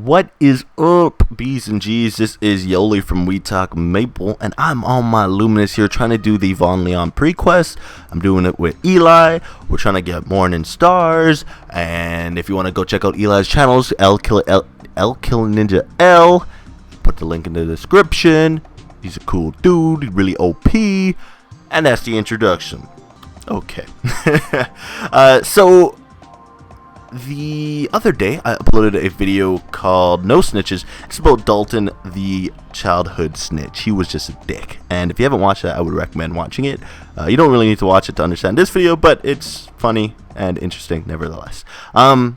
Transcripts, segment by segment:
What is up, B's and G's? This is Yoli from We Talk Maple, and I'm on my Luminous here trying to do the Von Leon prequest. I'm doing it with Eli. We're trying to get Morning Stars, and if you want to go check out Eli's channels, L Kill Ninja L, put the link in the description. He's a cool dude, really OP, and that's the introduction. Okay. So the other day, I uploaded a video called No Snitches. It's about Dalton, the childhood snitch. He was just a dick. And if you haven't watched that, I would recommend watching it. You don't really need to watch it to understand this video, but it's funny and interesting nevertheless. But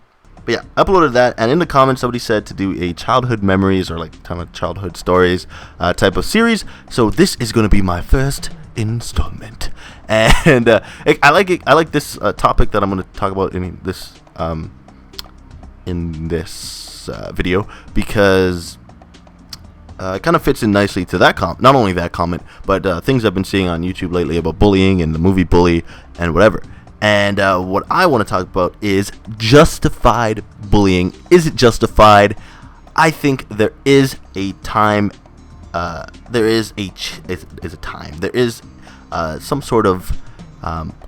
yeah, I uploaded that, and in the comments, somebody said to do a childhood memories or like kind of childhood stories type of series. So this is going to be my first installment. And I like it. I like this topic that I'm going to talk about in this video because it kind of fits in nicely to that comment. Not only that comment, but things I've been seeing on YouTube lately about bullying and the movie Bully and whatever. And what I want to talk about is justified bullying. Is it justified? I think there is a time. There is a time. There is some sort of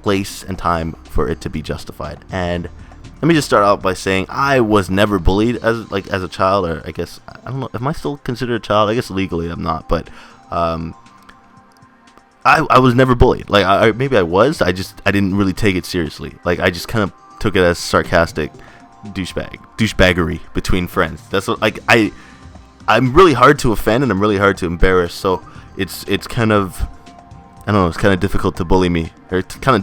place and time for it to be justified. And let me just start out by saying I was never bullied as a child, or I guess I don't know. Am I still considered a child? I guess legally I'm not, but I was never bullied. Like maybe I was. I didn't really take it seriously. Like I just kind of took it as sarcastic douchebaggery between friends. That's what I'm really hard to offend and I'm really hard to embarrass. So it's kind of, I don't know, it's kind of difficult to bully me. Or it's kind of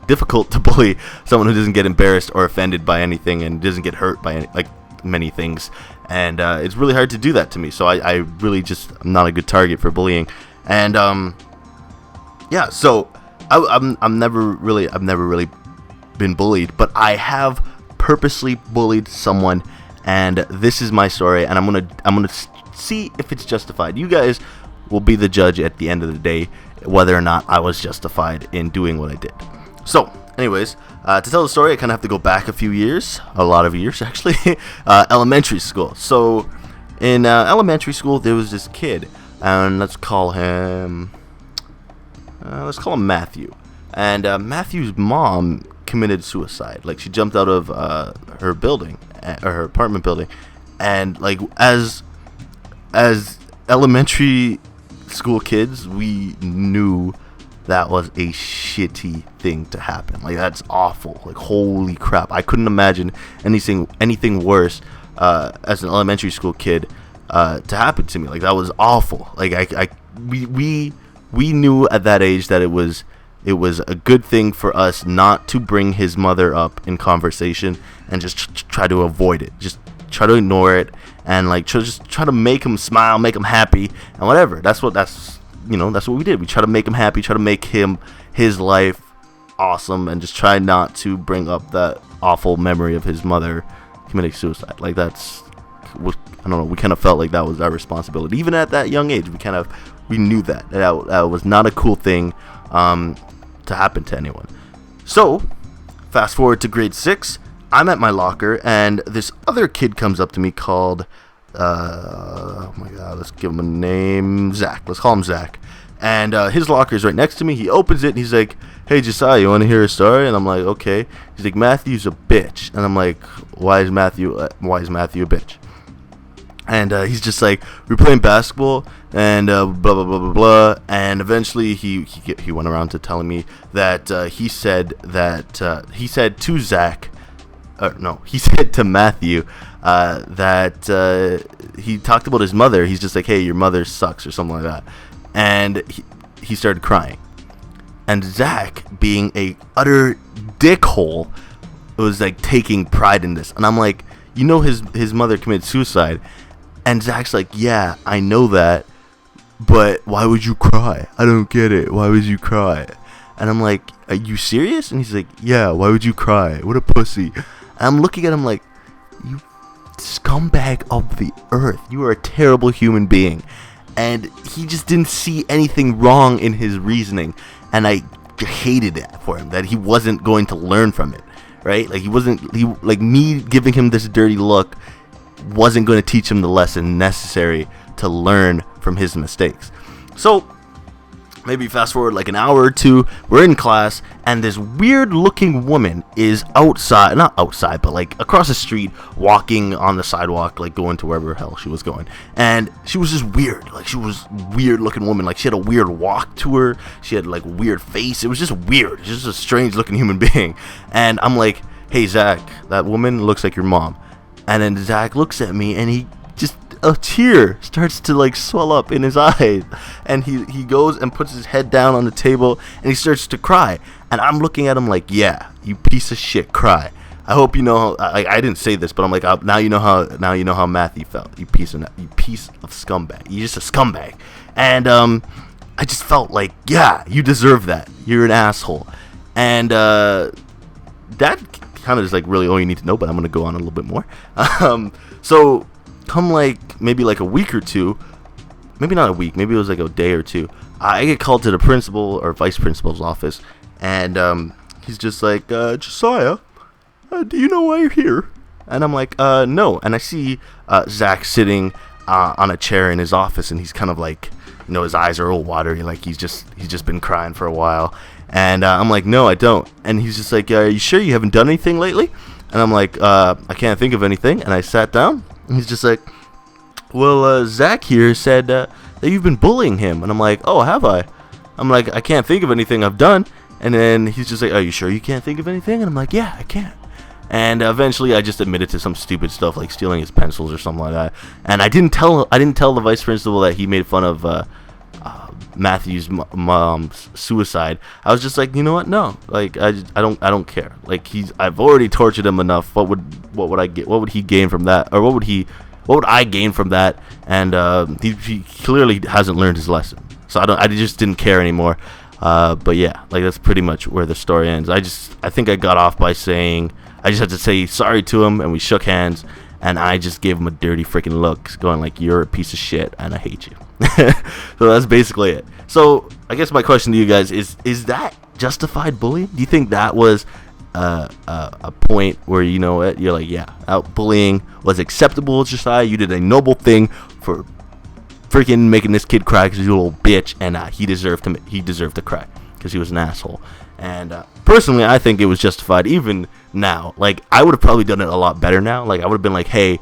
difficult to bully someone who doesn't get embarrassed or offended by anything and doesn't get hurt by many things. And it's really hard to do that to me. So I really just, I'm not a good target for bullying. And yeah, so I've never really been bullied, but I have purposely bullied someone, and this is my story, and I'm gonna see if it's justified. You guys will be the judge at the end of the day whether or not I was justified in doing what I did. So, anyways, to tell the story, I kind of have to go back a few years, a lot of years actually. Elementary school. So, in elementary school, there was this kid, and let's call him Matthew. And Matthew's mom committed suicide. Like, she jumped out of her building, or her apartment building, and like as elementary school kids, we knew that was a shitty thing to happen. Like, that's awful. Like, holy crap, I couldn't imagine anything worse as an elementary school kid to happen to me. Like, that was awful. Like, we knew at that age that it was a good thing for us not to bring his mother up in conversation and just try to avoid it. Just try to ignore it and like just try to make him smile, make him happy, and whatever. That's what we did. We try to make him happy, try to make his life awesome, and just try not to bring up that awful memory of his mother committing suicide. Like, I don't know. We kind of felt like that was our responsibility, even at that young age. We knew that was not a cool thing to happen to anyone. So, fast forward to grade 6, I'm at my locker, and this other kid comes up to me called, oh my god, let's give him a name, Zach. Let's call him Zach. And his locker is right next to me. He opens it, and he's like, "Hey, Josiah, you want to hear a story?" And I'm like, "Okay." He's like, "Matthew's a bitch." And I'm like, why is Matthew a bitch? And he's just like, we're playing basketball, and blah blah blah blah blah. And eventually, he went around to telling me that he said to Zach, he said to Matthew that he talked about his mother. He's just like, "Hey, your mother sucks," or something like that. And he started crying. And Zach, being a utter dickhole, was like taking pride in this. And I'm like, his mother committed suicide. And Zach's like, "Yeah, I know that, but why would you cry? I don't get it. Why would you cry?" And I'm like, "Are you serious?" And he's like, "Yeah, why would you cry? What a pussy." And I'm looking at him like, "You scumbag of the earth. You are a terrible human being." And he just didn't see anything wrong in his reasoning. And I hated it for him, that he wasn't going to learn from it, right? Like, me giving him this dirty look wasn't going to teach him the lesson necessary to learn from his mistakes. So maybe fast forward like an hour or two, we're in class, and this weird looking woman is outside, not outside, but like across the street, walking on the sidewalk, like going to wherever the hell she was going. And she was just weird, like she was weird looking woman, like she had a weird walk to her, she had like a weird face, it was just weird, just a strange looking human being. And I'm like, hey Zach, that woman looks like your mom. And then Zach looks at me, and a tear starts to like swell up in his eyes, and he goes and puts his head down on the table, and he starts to cry. And I'm looking at him like, yeah, you piece of shit, cry. I hope you know. I didn't say this, but I'm like, now you know how Matthew felt. You piece of scumbag. You're just a scumbag. And I just felt like, yeah, you deserve that. You're an asshole. And that kind of is like really all you need to know. But I'm gonna go on a little bit more. So come like maybe like a week or two, maybe not a week, maybe it was like a day or two, I get called to the principal or vice principal's office, and he's just like, Josiah, do you know why you're here? And I'm like, no. And I see Zach sitting on a chair in his office, and he's kind of like, you know, his eyes are all watery, like he's just been crying for a while. And I'm like, no, I don't. And he's just like, are you sure you haven't done anything lately? And I'm like, I can't think of anything. And I sat down. And he's just like, well, Zach here said that you've been bullying him. And I'm like, oh, have I? I'm like, I can't think of anything I've done. And then he's just like, are you sure you can't think of anything? And I'm like, yeah, I can't. And eventually I just admitted to some stupid stuff like stealing his pencils or something like that. And I didn't tell the vice principal that he made fun of Matthew's mom's suicide. I was just like, you know what? No, like I don't care. Like I've already tortured him enough. What would he gain from that? Or what would I gain from that? And he clearly hasn't learned his lesson. So I just didn't care anymore. But yeah, like that's pretty much where the story ends. I think I got off by saying I just had to say sorry to him, and we shook hands, and I just gave him a dirty freaking look, going like, you're a piece of shit and I hate you. So that's basically it. So I guess my question to you guys is that justified bullying? Do you think that was a point where, you know what, you're like, yeah, out bullying was acceptable, Josiah, you did a noble thing for freaking making this kid cry because he's a little bitch, and he deserved to cry because he was an asshole. And personally, I think it was justified. Even now, like, I would have probably done it a lot better now. Like, I would have been like, hey,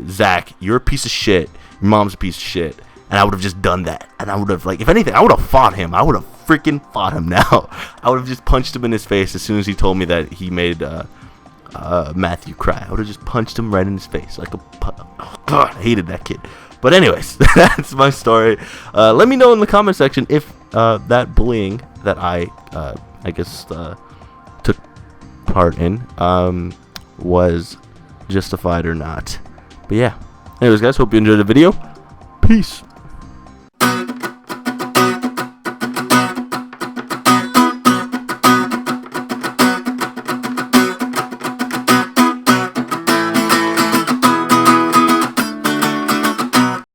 Zach, you're a piece of shit, your mom's a piece of shit. And I would have just done that. And I would have, like, if anything, I would have fought him. I would have freaking fought him now. I would have just punched him in his face as soon as he told me that he made Matthew cry. I would have just punched him right in his face. Like, God, I hated that kid. But anyways, that's my story. Let me know in the comment section if that bullying that I guess took part in was justified or not. But yeah. Anyways, guys, hope you enjoyed the video. Peace.